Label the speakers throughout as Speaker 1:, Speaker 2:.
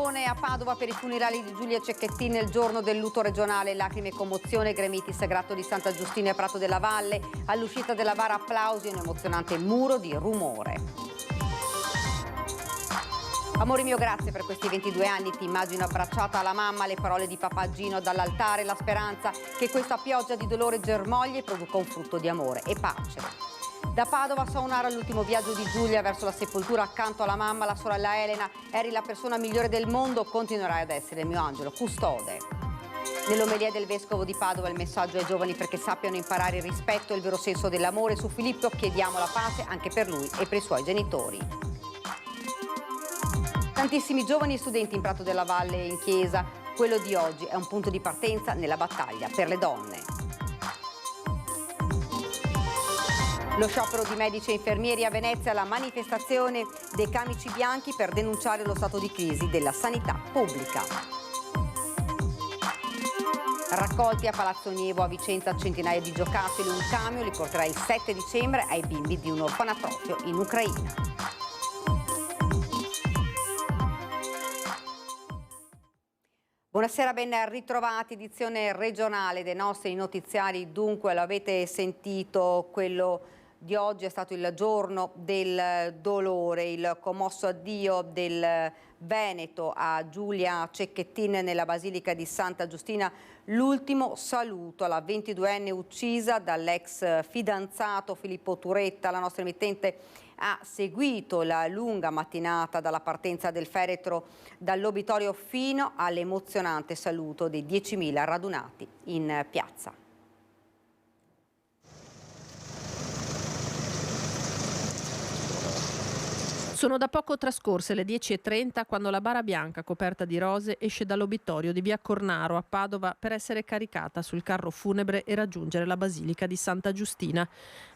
Speaker 1: Paragone a Padova per i funerali di Giulia Cecchettin nel giorno del lutto regionale. Lacrime e commozione, gremiti Sagrato di Santa Giustina e Prato della Valle. All'uscita della bara applausi e un emozionante muro di rumore. Amore mio, grazie per questi 22 anni, ti immagino abbracciata alla mamma, le parole di papà Gino dall'altare, la speranza che questa pioggia di dolore germogli e produca un frutto di amore e pace. Da Padova a Saonara l'ultimo viaggio di Giulia verso la sepoltura accanto alla mamma, la sorella Elena. Eri la persona migliore del mondo, continuerai ad essere il mio angelo custode. Nell'omelia del vescovo di Padova il messaggio ai giovani perché sappiano imparare il rispetto e il vero senso dell'amore. Su Filippo chiediamo la pace anche per lui e per i suoi genitori. Tantissimi giovani e studenti in Prato della Valle e in chiesa. Quello di oggi è un punto di partenza nella battaglia per le donne. Lo sciopero di medici e infermieri a Venezia, la manifestazione dei camici bianchi per denunciare lo stato di crisi della sanità pubblica. Raccolti a Palazzo Nievo a Vicenza centinaia di giocattoli, un camion li porterà il 7 dicembre ai bimbi di un orfanatrofio in Ucraina. Buonasera, ben ritrovati, edizione regionale dei nostri notiziari. Dunque, lo avete sentito, quello di oggi è stato il giorno del dolore, il commosso addio del Veneto a Giulia Cecchettin nella Basilica di Santa Giustina, l'ultimo saluto alla 22enne uccisa dall'ex fidanzato Filippo Turetta. La nostra emittente ha seguito la lunga mattinata dalla partenza del feretro dall'obitorio fino all'emozionante saluto dei 10.000 radunati in piazza.
Speaker 2: Sono da poco trascorse le 10:30 quando la bara bianca coperta di rose esce dall'obitorio di via Cornaro a Padova per essere caricata sul carro funebre e raggiungere la Basilica di Santa Giustina.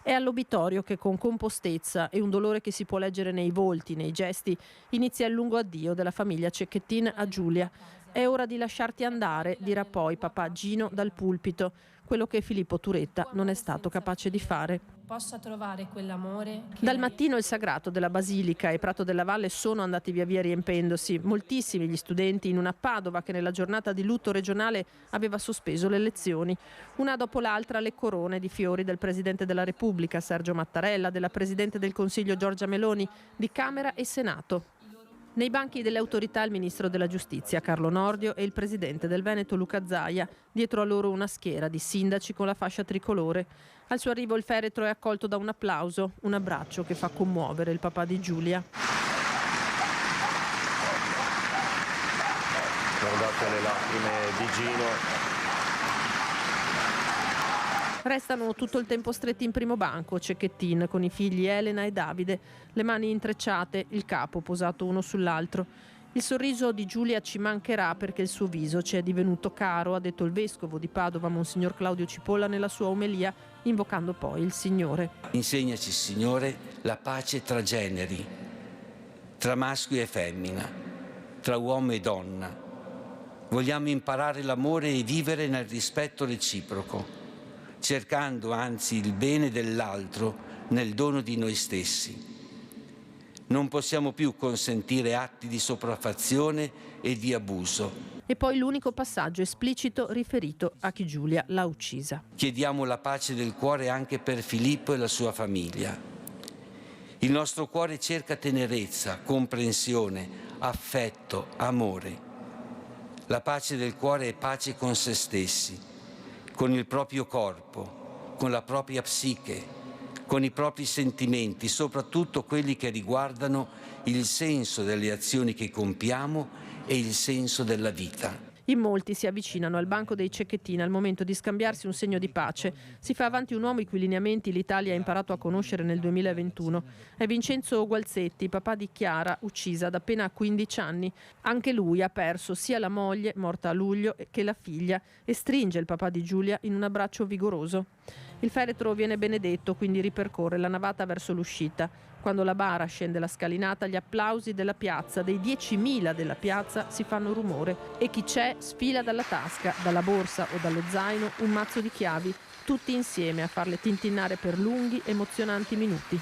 Speaker 2: È all'obitorio che con compostezza e un dolore che si può leggere nei volti, nei gesti, inizia il lungo addio della famiglia Cecchettin a Giulia. È ora di lasciarti andare, dirà poi papà Gino dal pulpito, quello che Filippo Turetta non è stato capace di fare.
Speaker 3: Possa trovare quell'amore.
Speaker 2: Dal mattino il sagrato della Basilica e Prato della Valle sono andati via via riempendosi. Moltissimi gli studenti in una Padova che nella giornata di lutto regionale aveva sospeso le lezioni. Una dopo l'altra le corone di fiori del Presidente della Repubblica Sergio Mattarella, della Presidente del Consiglio Giorgia Meloni, di Camera e Senato. Nei banchi delle autorità il Ministro della Giustizia Carlo Nordio e il Presidente del Veneto Luca Zaia, dietro a loro una schiera di sindaci con la fascia tricolore. Al suo arrivo il feretro è accolto da un applauso, un abbraccio che fa commuovere il papà di Giulia.
Speaker 4: Guardate le lacrime di Gino.
Speaker 2: Restano tutto il tempo stretti in primo banco Cecchettin con i figli Elena e Davide, le mani intrecciate, il capo posato uno sull'altro. Il sorriso di Giulia ci mancherà perché il suo viso ci è divenuto caro, ha detto il vescovo di Padova, Monsignor Claudio Cipolla, nella sua omelia, invocando poi il Signore.
Speaker 5: Insegnaci, Signore, la pace tra generi, tra maschio e femmina, tra uomo e donna. Vogliamo imparare l'amore e vivere nel rispetto reciproco, cercando anzi il bene dell'altro nel dono di noi stessi. Non possiamo più consentire atti di sopraffazione e di abuso.
Speaker 2: E poi l'unico passaggio esplicito riferito a chi Giulia l'ha uccisa.
Speaker 5: Chiediamo la pace del cuore anche per Filippo e la sua famiglia. Il nostro cuore cerca tenerezza, comprensione, affetto, amore. La pace del cuore è pace con se stessi, con il proprio corpo, con la propria psiche, con i propri sentimenti, soprattutto quelli che riguardano il senso delle azioni che compiamo e il senso della vita.
Speaker 2: In molti si avvicinano al banco dei Cecchettin al momento di scambiarsi un segno di pace. Si fa avanti un uomo i cui lineamenti l'Italia ha imparato a conoscere nel 2021. È Vincenzo Gualzetti, papà di Chiara, uccisa da appena 15 anni. Anche lui ha perso sia la moglie, morta a luglio, che la figlia e stringe il papà di Giulia in un abbraccio vigoroso. Il feretro viene benedetto, quindi ripercorre la navata verso l'uscita. Quando la bara scende la scalinata, gli applausi della piazza, dei 10.000 della piazza, si fanno rumore e chi c'è sfila dalla tasca, dalla borsa o dallo zaino un mazzo di chiavi, tutti insieme a farle tintinnare per lunghi, emozionanti minuti.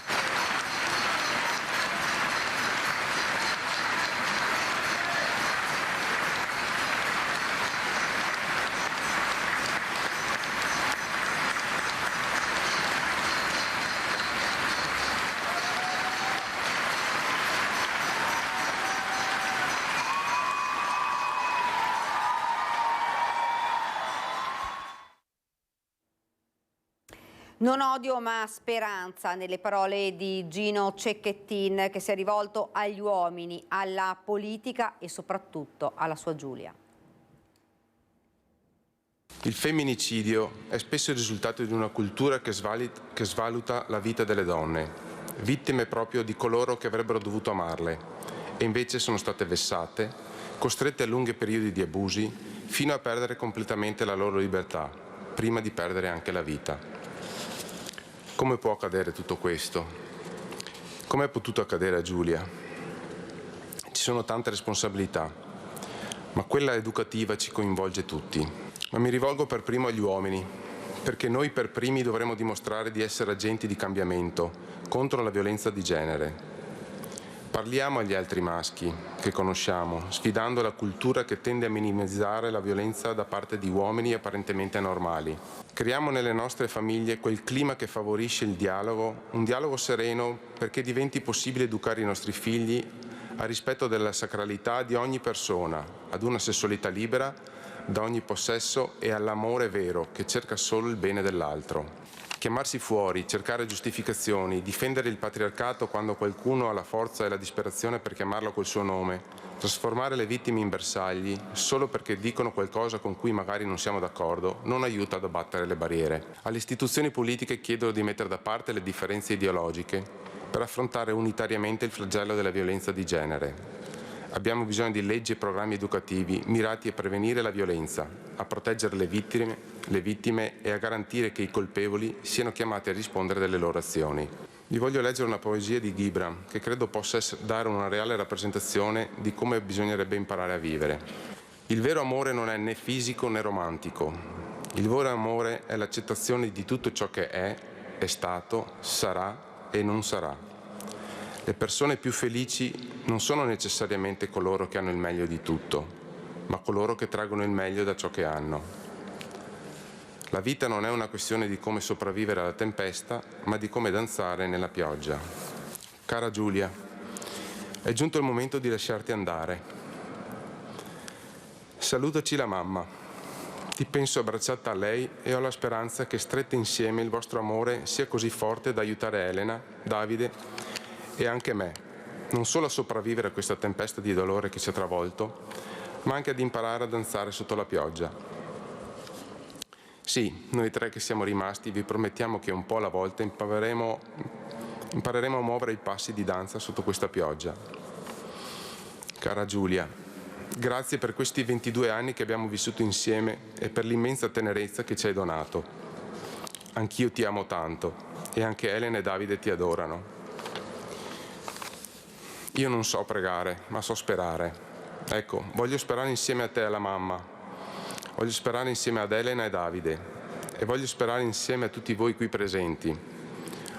Speaker 1: Non odio ma speranza nelle parole di Gino Cecchettin, che si è rivolto agli uomini, alla politica e soprattutto alla sua Giulia.
Speaker 6: Il femminicidio è spesso il risultato di una cultura che svaluta la vita delle donne, vittime proprio di coloro che avrebbero dovuto amarle e invece sono state vessate, costrette a lunghi periodi di abusi fino a perdere completamente la loro libertà, prima di perdere anche la vita. Come può accadere tutto questo? Come è potuto accadere a Giulia? Ci sono tante responsabilità, ma quella educativa ci coinvolge tutti. Ma mi rivolgo per primo agli uomini, perché noi per primi dovremo dimostrare di essere agenti di cambiamento contro la violenza di genere. Parliamo agli altri maschi che conosciamo, sfidando la cultura che tende a minimizzare la violenza da parte di uomini apparentemente normali. Creiamo nelle nostre famiglie quel clima che favorisce il dialogo, un dialogo sereno perché diventi possibile educare i nostri figli al rispetto della sacralità di ogni persona, ad una sessualità libera da ogni possesso e all'amore vero che cerca solo il bene dell'altro. Chiamarsi fuori, cercare giustificazioni, difendere il patriarcato quando qualcuno ha la forza e la disperazione per chiamarlo col suo nome, trasformare le vittime in bersagli solo perché dicono qualcosa con cui magari non siamo d'accordo, non aiuta ad abbattere le barriere. Alle istituzioni politiche chiedo di mettere da parte le differenze ideologiche per affrontare unitariamente il flagello della violenza di genere. Abbiamo bisogno di leggi e programmi educativi mirati a prevenire la violenza, a proteggere le vittime e a garantire che i colpevoli siano chiamati a rispondere delle loro azioni. Vi voglio leggere una poesia di Gibran che credo possa dare una reale rappresentazione di come bisognerebbe imparare a vivere. Il vero amore non è né fisico né romantico. Il vero amore è l'accettazione di tutto ciò che è stato, sarà e non sarà. Le persone più felici non sono necessariamente coloro che hanno il meglio di tutto, ma coloro che traggono il meglio da ciò che hanno. La vita non è una questione di come sopravvivere alla tempesta, ma di come danzare nella pioggia. Cara Giulia, è giunto il momento di lasciarti andare. Salutaci la mamma. Ti penso abbracciata a lei e ho la speranza che strette insieme il vostro amore sia così forte da aiutare Elena, Davide e anche me, non solo a sopravvivere a questa tempesta di dolore che ci ha travolto, ma anche ad imparare a danzare sotto la pioggia. Sì, noi tre che siamo rimasti vi promettiamo che un po' alla volta impareremo a muovere i passi di danza sotto questa pioggia. Cara Giulia, grazie per questi 22 anni che abbiamo vissuto insieme e per l'immensa tenerezza che ci hai donato. Anch'io ti amo tanto e anche Elena e Davide ti adorano. Io non so pregare, ma so sperare. Ecco, voglio sperare insieme a te e alla mamma. Voglio sperare insieme ad Elena e Davide. E voglio sperare insieme a tutti voi qui presenti.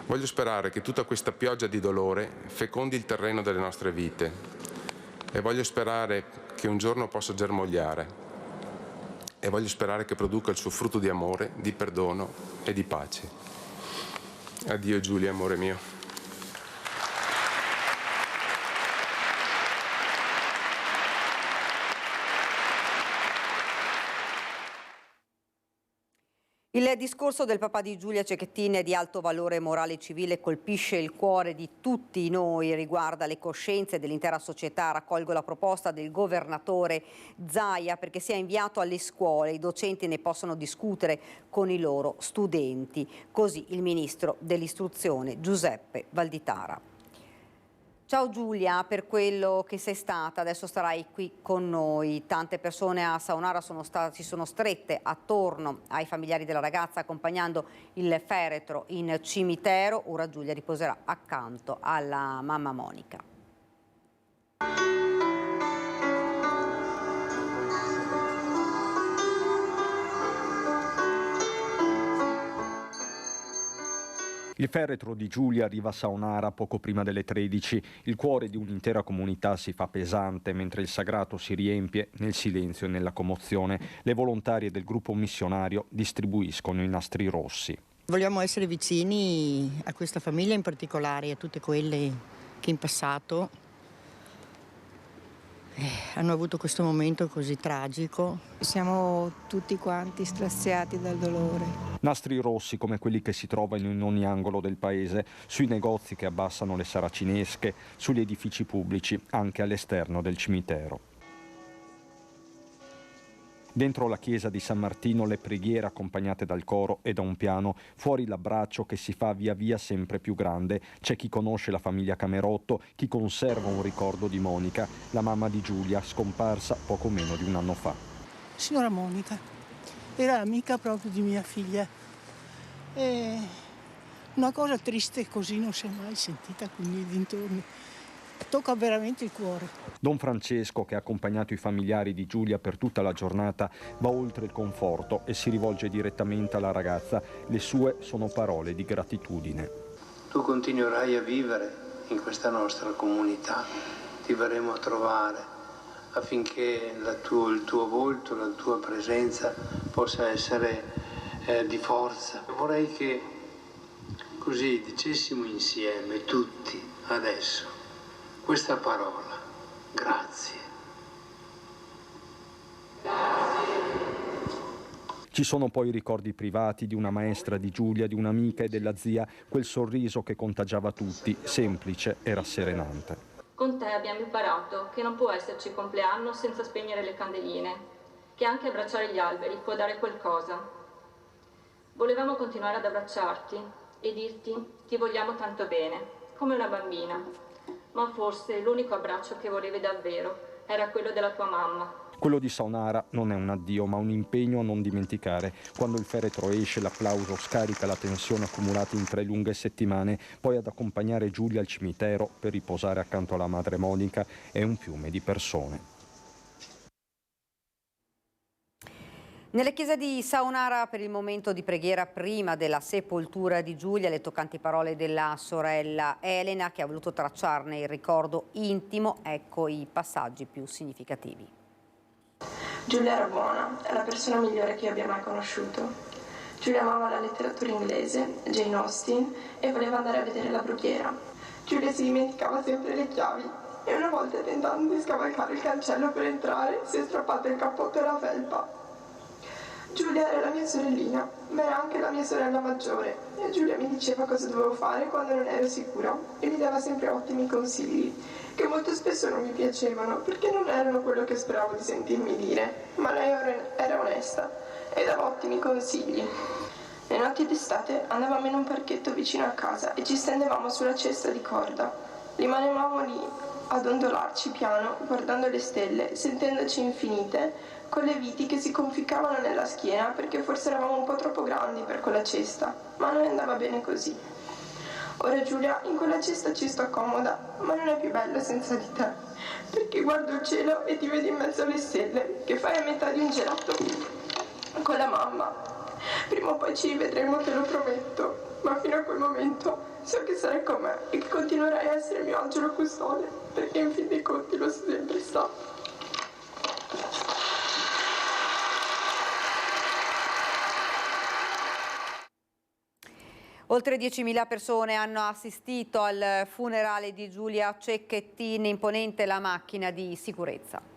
Speaker 6: Voglio sperare che tutta questa pioggia di dolore fecondi il terreno delle nostre vite. E voglio sperare che un giorno possa germogliare. E voglio sperare che produca il suo frutto di amore, di perdono e di pace. Addio Giulia, amore mio.
Speaker 1: Il discorso del papà di Giulia Cecchettin è di alto valore morale e civile, colpisce il cuore di tutti noi, riguarda le coscienze dell'intera società. Raccolgo la proposta del governatore Zaia perché sia inviato alle scuole, i docenti ne possono discutere con i loro studenti. Così il ministro dell'istruzione Giuseppe Valditara. Ciao Giulia, per quello che sei stata, adesso starai qui con noi. Tante persone a Saonara si sono strette attorno ai familiari della ragazza accompagnando il feretro in cimitero. Ora Giulia riposerà accanto alla mamma Monica.
Speaker 7: Il feretro di Giulia arriva a Saonara poco prima delle 13. Il cuore di un'intera comunità si fa pesante mentre il sagrato si riempie nel silenzio e nella commozione. Le volontarie del gruppo missionario distribuiscono i nastri rossi.
Speaker 8: Vogliamo essere vicini a questa famiglia in particolare e a tutte quelle che in passato hanno avuto questo momento così tragico.
Speaker 9: Siamo tutti quanti straziati dal dolore.
Speaker 7: Nastri rossi come quelli che si trovano in ogni angolo del paese, sui negozi che abbassano le saracinesche, sugli edifici pubblici, anche all'esterno del cimitero. Dentro la chiesa di San Martino le preghiere accompagnate dal coro e da un piano, fuori l'abbraccio che si fa via via sempre più grande. C'è chi conosce la famiglia Camerotto, chi conserva un ricordo di Monica, la mamma di Giulia, scomparsa poco meno di un anno fa.
Speaker 10: Signora Monica, era amica proprio di mia figlia. E una cosa triste così non si è mai sentita qui nei dintorni. Tocca veramente il cuore.
Speaker 7: Don Francesco, che ha accompagnato i familiari di Giulia per tutta la giornata, va oltre il conforto e si rivolge direttamente alla ragazza. Le sue sono parole di gratitudine.
Speaker 11: Tu continuerai a vivere in questa nostra comunità, ti verremo a trovare affinché il tuo volto, la tua presenza possa essere di forza. Vorrei che così dicessimo insieme tutti adesso questa parola: grazie.
Speaker 7: Ci sono poi i ricordi privati di una maestra di Giulia, di un'amica e della zia, quel sorriso che contagiava tutti, semplice e rasserenante.
Speaker 12: Con te abbiamo imparato che non può esserci compleanno senza spegnere le candeline, che anche abbracciare gli alberi può dare qualcosa. Volevamo continuare ad abbracciarti e dirti ti vogliamo tanto bene, come una bambina. Ma forse l'unico abbraccio che volevi davvero era quello della tua mamma.
Speaker 7: Quello di Saunara non è un addio, ma un impegno a non dimenticare. Quando il feretro esce, l'applauso scarica la tensione accumulata in 3 lunghe settimane. Poi ad accompagnare Giulia al cimitero per riposare accanto alla madre Monica è un fiume di persone.
Speaker 1: Nella chiesa di Saunara, per il momento di preghiera prima della sepoltura di Giulia, le toccanti parole della sorella Elena, che ha voluto tracciarne il ricordo intimo. Ecco i passaggi più significativi.
Speaker 13: Giulia era buona, è la persona migliore che io abbia mai conosciuto. Giulia amava la letteratura inglese, Jane Austen, e voleva andare a vedere la brughiera. Giulia si dimenticava sempre le chiavi e una volta, tentando di scavalcare il cancello per entrare, si è strappata il cappotto e la felpa. Giulia era la mia sorellina, ma era anche la mia sorella maggiore, e Giulia mi diceva cosa dovevo fare quando non ero sicura e mi dava sempre ottimi consigli, che molto spesso non mi piacevano perché non erano quello che speravo di sentirmi dire, ma lei era onesta e dava ottimi consigli. Le notti d'estate andavamo in un parchetto vicino a casa e ci stendevamo sulla cesta di corda. Rimanevamo lì ad ondolarci piano, guardando le stelle, sentendoci infinite, con le viti che si conficcavano nella schiena perché forse eravamo un po' troppo grandi per quella cesta, ma a noi andava bene così. Ora Giulia, in quella cesta ci sto comoda, ma non è più bella senza di te, perché guardo il cielo e ti vedo in mezzo alle stelle, che fai a metà di un gelato con la mamma. Prima o poi ci rivedremo, te lo prometto, ma fino a quel momento so che sarai con me e che continuerai a essere il mio angelo custode, perché in fin dei conti lo sei sempre stato.
Speaker 1: Oltre 10.000 persone hanno assistito al funerale di Giulia Cecchettin, imponente la macchina di sicurezza.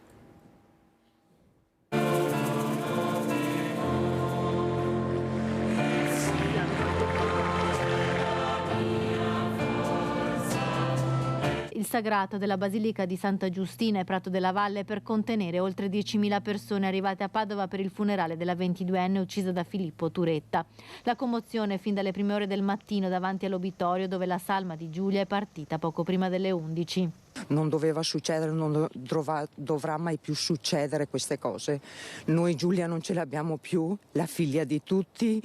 Speaker 14: Il sagrato della Basilica di Santa Giustina e Prato della Valle per contenere oltre 10.000 persone arrivate a Padova per il funerale della 22enne uccisa da Filippo Turetta. La commozione fin dalle prime ore del mattino davanti all'obitorio dove la salma di Giulia è partita poco prima delle 11.
Speaker 15: Non doveva succedere, non dovrà mai più succedere queste cose. Noi Giulia non ce l'abbiamo più, la figlia di tutti.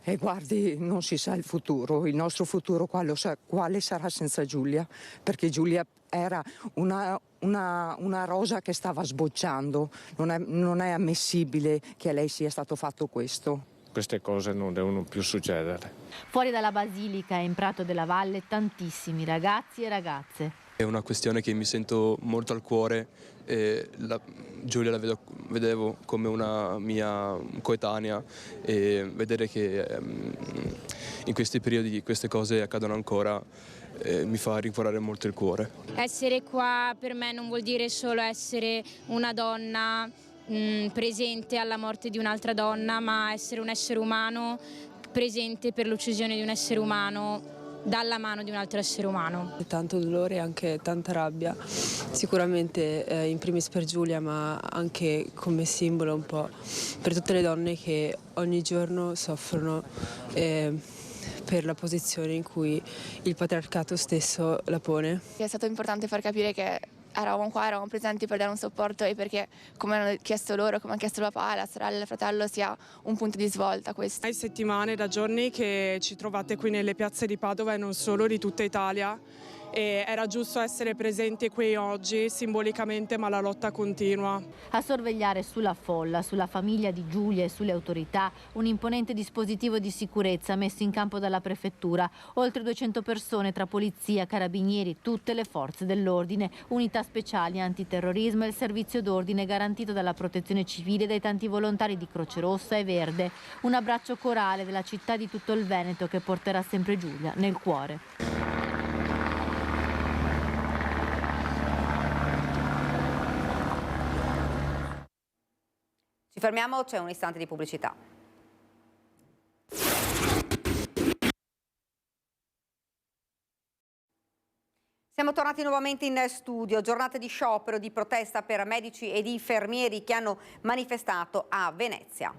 Speaker 15: E guardi, non si sa il futuro, il nostro futuro quale sarà senza Giulia, perché Giulia era una rosa che stava sbocciando, non è ammissibile che a lei sia stato fatto questo.
Speaker 16: Queste cose non devono più succedere.
Speaker 14: Fuori dalla Basilica e in Prato della Valle tantissimi ragazzi e ragazze.
Speaker 17: È una questione che mi sento molto al cuore. Giulia la vedevo come una mia coetanea e vedere che in questi periodi queste cose accadono ancora mi fa rincuorare molto il cuore.
Speaker 18: Essere qua per me non vuol dire solo essere una donna presente alla morte di un'altra donna, ma essere un essere umano presente per l'uccisione di un essere umano dalla mano di un altro essere umano.
Speaker 19: Tanto dolore e anche tanta rabbia, sicuramente in primis per Giulia, ma anche come simbolo un po' per tutte le donne che ogni giorno soffrono per la posizione in cui il patriarcato stesso la pone.
Speaker 20: È stato importante far capire che eravamo qua, eravamo presenti per dare un supporto e perché, come hanno chiesto loro, come ha chiesto la papà, la sorella e il fratello, sia un punto di svolta questo.
Speaker 21: È settimane, da giorni che ci trovate qui nelle piazze di Padova e non solo, di tutta Italia. E era giusto essere presenti qui oggi simbolicamente, ma la lotta continua.
Speaker 14: A sorvegliare sulla folla, sulla famiglia di Giulia e sulle autorità un imponente dispositivo di sicurezza messo in campo dalla prefettura. Oltre 200 persone tra polizia, carabinieri, tutte le forze dell'ordine, unità speciali antiterrorismo e il servizio d'ordine garantito dalla protezione civile e dai tanti volontari di Croce Rossa e Verde. Un abbraccio corale della città di tutto il Veneto che porterà sempre Giulia nel cuore.
Speaker 1: Ci fermiamo, c'è un istante di pubblicità. Siamo tornati nuovamente in studio, giornata di sciopero, di protesta per medici ed infermieri che hanno manifestato a Venezia.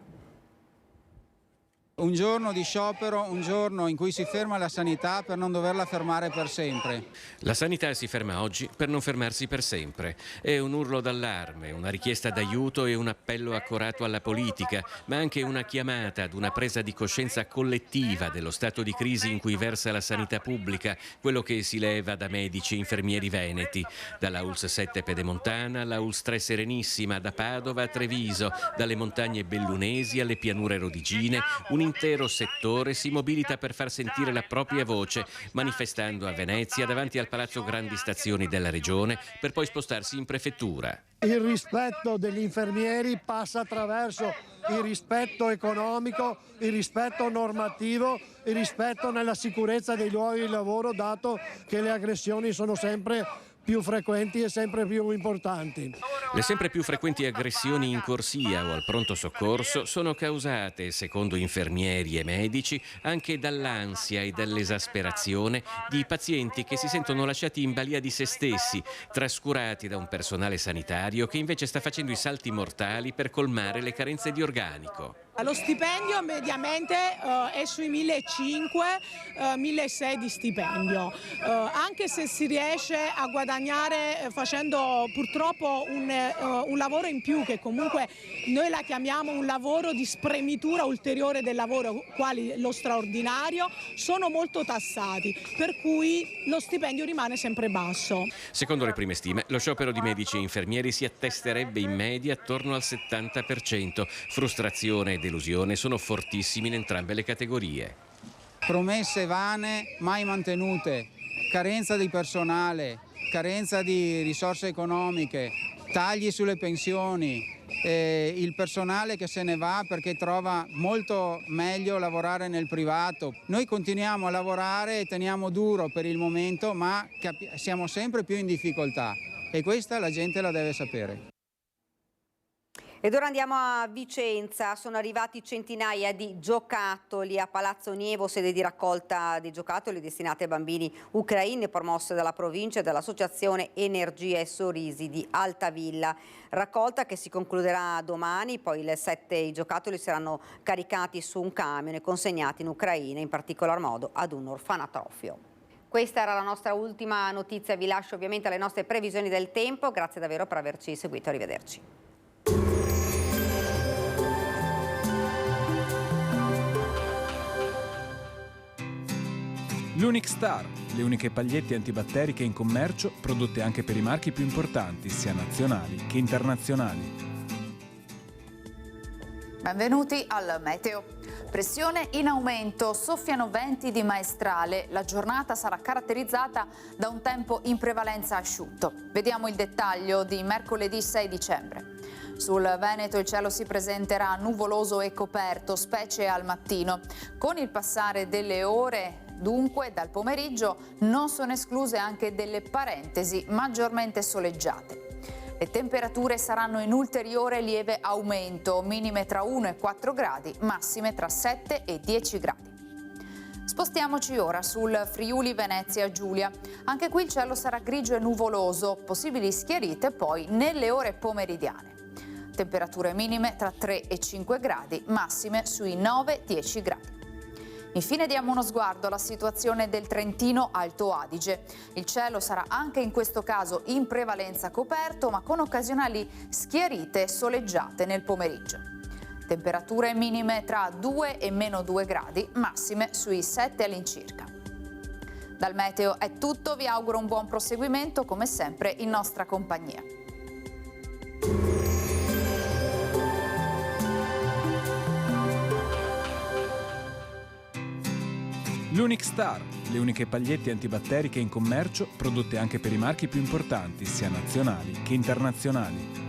Speaker 22: Un giorno di sciopero, un giorno in cui si ferma la sanità per non doverla fermare per sempre.
Speaker 23: La sanità si ferma oggi per non fermarsi per sempre. È un urlo d'allarme, una richiesta d'aiuto e un appello accorato alla politica, ma anche una chiamata ad una presa di coscienza collettiva dello stato di crisi in cui versa la sanità pubblica, quello che si leva da medici e infermieri veneti, dalla ULSS 7 Pedemontana alla ULSS 3 Serenissima, da Padova a Treviso, dalle montagne bellunesi alle pianure rodigine. Un intero settore si mobilita per far sentire la propria voce, manifestando a Venezia davanti al Palazzo Grandi Stazioni della Regione per poi spostarsi in prefettura.
Speaker 24: Il rispetto degli infermieri passa attraverso il rispetto economico, il rispetto normativo, il rispetto nella sicurezza dei luoghi di lavoro, dato che le aggressioni sono sempre più frequenti e sempre più importanti.
Speaker 23: Le sempre più frequenti aggressioni in corsia o al pronto soccorso sono causate, secondo infermieri e medici, anche dall'ansia e dall'esasperazione di pazienti che si sentono lasciati in balia di se stessi, trascurati da un personale sanitario che invece sta facendo i salti mortali per colmare le carenze di organico.
Speaker 25: Lo stipendio mediamente è sui 1.500-1.600 di stipendio, anche se si riesce a guadagnare facendo purtroppo un lavoro in più, che comunque noi la chiamiamo un lavoro di spremitura ulteriore del lavoro, quali lo straordinario, sono molto tassati, per cui lo stipendio rimane sempre basso.
Speaker 23: Secondo le prime stime, lo sciopero di medici e infermieri si attesterebbe in media attorno al 70%. Frustrazione e delusione sono fortissimi in entrambe le categorie.
Speaker 22: Promesse vane mai mantenute, carenza di personale, carenza di risorse economiche, tagli sulle pensioni, il personale che se ne va perché trova molto meglio lavorare nel privato. Noi continuiamo a lavorare e teniamo duro per il momento, ma siamo sempre più in difficoltà e questa la gente la deve sapere.
Speaker 1: Ed ora andiamo a Vicenza, sono arrivati centinaia di giocattoli a Palazzo Nievo, sede di raccolta dei giocattoli destinati ai bambini ucraini, promosse dalla provincia e dall'associazione Energia e Sorrisi di Altavilla. Raccolta che si concluderà domani, poi il 7 i giocattoli saranno caricati su un camion e consegnati in Ucraina, in particolar modo ad un orfanatrofio. Questa era la nostra ultima notizia, vi lascio ovviamente alle nostre previsioni del tempo, grazie davvero per averci seguito, arrivederci.
Speaker 26: L'Unic Star, le uniche pagliette antibatteriche in commercio, prodotte anche per i marchi più importanti, sia nazionali che internazionali.
Speaker 27: Benvenuti al Meteo. Pressione in aumento, soffiano venti di maestrale. La giornata sarà caratterizzata da un tempo in prevalenza asciutto. Vediamo il dettaglio di mercoledì 6 dicembre. Sul Veneto il cielo si presenterà nuvoloso e coperto, specie al mattino. Con il passare delle ore, dunque, dal pomeriggio non sono escluse anche delle parentesi maggiormente soleggiate. Le temperature saranno in ulteriore lieve aumento, minime tra 1 e 4 gradi, massime tra 7 e 10 gradi. Spostiamoci ora sul Friuli Venezia Giulia. Anche qui il cielo sarà grigio e nuvoloso, possibili schiarite poi nelle ore pomeridiane. Temperature minime tra 3 e 5 gradi, massime sui 9-10 gradi. Infine diamo uno sguardo alla situazione del Trentino Alto Adige. Il cielo sarà anche in questo caso in prevalenza coperto, ma con occasionali schiarite soleggiate nel pomeriggio. Temperature minime tra 2 e meno 2 gradi, massime sui 7 all'incirca. Dal meteo è tutto, vi auguro un buon proseguimento come sempre in nostra compagnia.
Speaker 26: L'Unic Star, le uniche pagliette antibatteriche in commercio prodotte anche per i marchi più importanti, sia nazionali che internazionali.